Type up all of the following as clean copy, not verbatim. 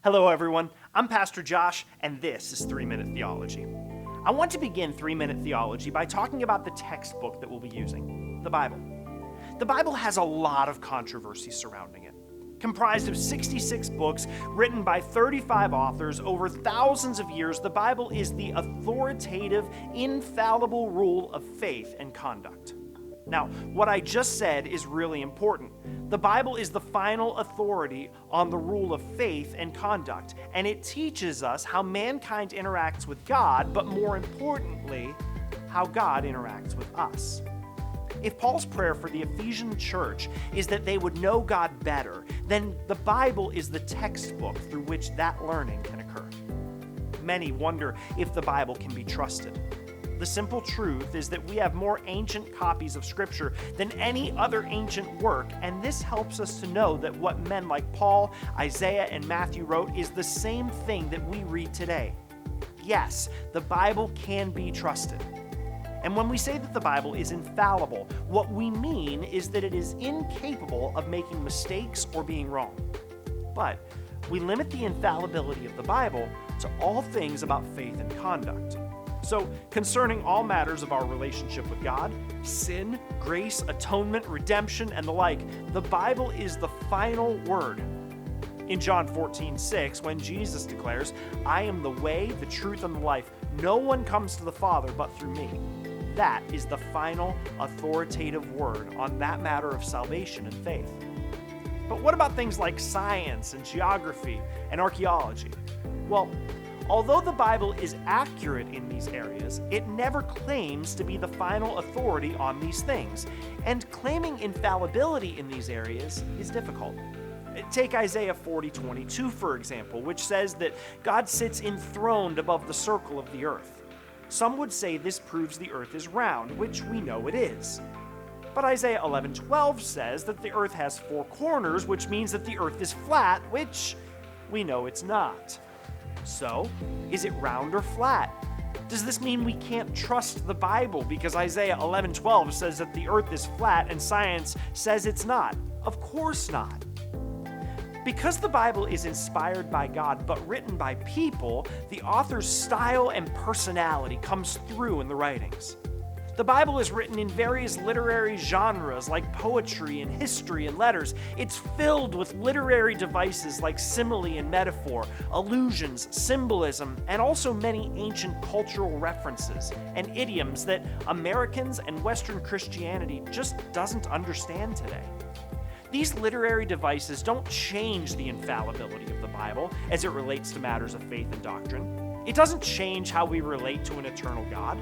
Hello everyone, I'm Pastor Josh, and this is 3-Minute Theology. I want to begin 3-Minute Theology by talking about the textbook that we'll be using, the Bible. The Bible has a lot of controversy surrounding it. Comprised of 66 books written by 35 authors over thousands of years, the Bible is the authoritative, infallible rule of faith and conduct. Now, what I just said is really important. The Bible is the final authority on the rule of faith and conduct, and it teaches us how mankind interacts with God, but more importantly, how God interacts with us. If Paul's prayer for the Ephesian church is that they would know God better, then the Bible is the textbook through which that learning can occur. Many wonder if the Bible can be trusted. The simple truth is that we have more ancient copies of Scripture than any other ancient work, and this helps us to know that what men like Paul, Isaiah, and Matthew wrote is the same thing that we read today. Yes, the Bible can be trusted. And when we say that the Bible is infallible, what we mean is that it is incapable of making mistakes or being wrong. But we limit the infallibility of the Bible to all things about faith and conduct. So, concerning all matters of our relationship with God, sin, grace, atonement, redemption, and the like, the Bible is the final word. In John 14:6, when Jesus declares, "I am the way, the truth, and the life. No one comes to the Father but through me." That is the final authoritative word on that matter of salvation and faith. But what about things like science and geography and archaeology? Well, although the Bible is accurate in these areas, it never claims to be the final authority on these things, and claiming infallibility in these areas is difficult. Take Isaiah 40:22, for example, which says that God sits enthroned above the circle of the earth. Some would say this proves the earth is round, which we know it is. But Isaiah 11:12 says that the earth has four corners, which means that the earth is flat, which we know it's not. So, is it round or flat? Does this mean we can't trust the Bible because Isaiah 11:12 says that the earth is flat and science says it's not? Of course not. Because the Bible is inspired by God but written by people, the author's style and personality comes through in the writings. The Bible is written in various literary genres like poetry and history and letters. It's filled with literary devices like simile and metaphor, allusions, symbolism, and also many ancient cultural references and idioms that Americans and Western Christianity just doesn't understand today. These literary devices don't change the infallibility of the Bible as it relates to matters of faith and doctrine. It doesn't change how we relate to an eternal God.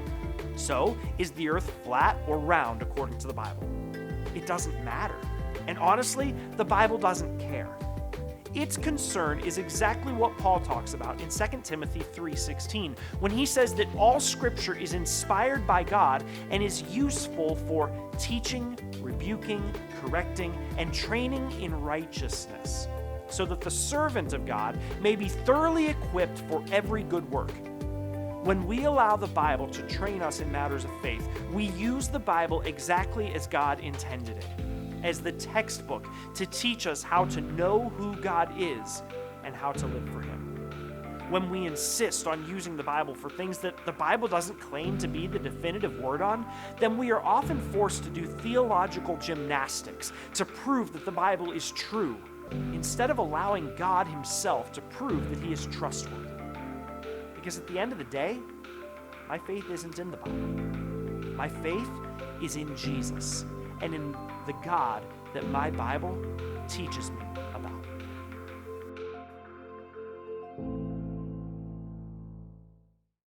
So, is the earth flat or round according to the Bible? It doesn't matter. And honestly, the Bible doesn't care. Its concern is exactly what Paul talks about in 2 Timothy 3:16, when he says that all Scripture is inspired by God and is useful for teaching, rebuking, correcting, and training in righteousness, so that the servant of God may be thoroughly equipped for every good work. When we allow the Bible to train us in matters of faith, we use the Bible exactly as God intended it, as the textbook to teach us how to know who God is and how to live for Him. When we insist on using the Bible for things that the Bible doesn't claim to be the definitive word on, then we are often forced to do theological gymnastics to prove that the Bible is true, instead of allowing God Himself to prove that He is trustworthy. Because at the end of the day, my faith isn't in the Bible. My faith is in Jesus and in the God that my Bible teaches me